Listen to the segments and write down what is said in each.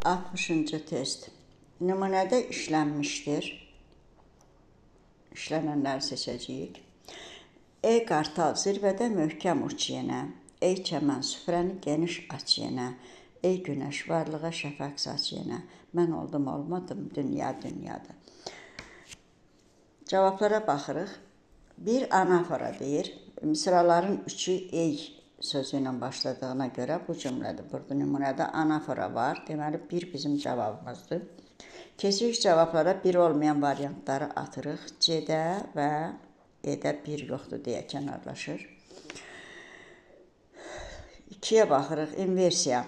60-cı test. Nümunədə işlənmişdir. İşlənənləri seçəcəyik. Ey qartal, zirvədə möhkəm uç yenə. Ey çəmən, süfrəni geniş aç yenə. Ey günəş, varlığa şəfəq saç yenə. Mən oldum, olmadım, dünya dünyadır. Cavablara baxırıq. Bir anafora deyir. Misraların üçü ey sözü ilə başladığına görə bu cümlədir. Burada nümunədə anafora var. Deməli, bir bizim cavabımızdır. Keçirik cavablara, bir olmayan variantları atırıq. C-də və E-də bir yoxdur deyə kənarlaşır. 2-yə baxırıq, inversiya.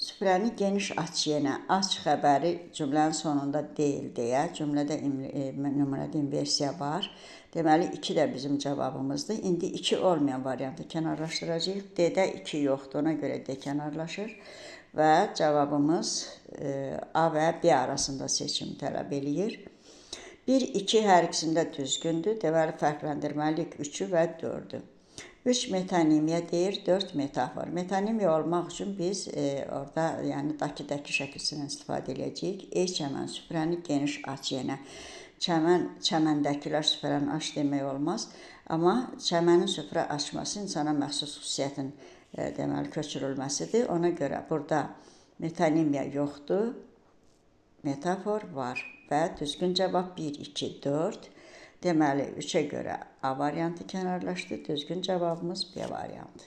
Süfrəni geniş aç yenə, aç xəbəri cümlənin sonunda deyil deyə, cümlədə nümunədə inversiya var. Deməli, 2 də bizim cavabımızdır. İndi 2 olmayan variantı kənarlaşdıracağıq. D-də 2 yoxdur, ona görə D kənarlaşır. Və cavabımız A və B arasında seçim tələb eləyir. 1-2 hər ikisində düzgündür. Deməli, fərqləndirməliyik 3-ü və 4-ü. 3 metonimiya deyir, 4 metafor. Metonimiya olmaq üçün biz orada daki şəkilsindən istifadə edəcəyik. Ey çəmən, süfrəni geniş aç yenə. Çəməndəkilər süfrəni aç demək olmaz. Amma çəmənin süfrə açması insana məxsus xüsusiyyətin deməli, köçürülməsidir. Ona görə burada metonimiya yoxdur, metafor var. Və düzgün cavab 1, 2, 4. Deməli, 3-ə görə A variantı kənarlaşdı. Düzgün cavabımız B variantı.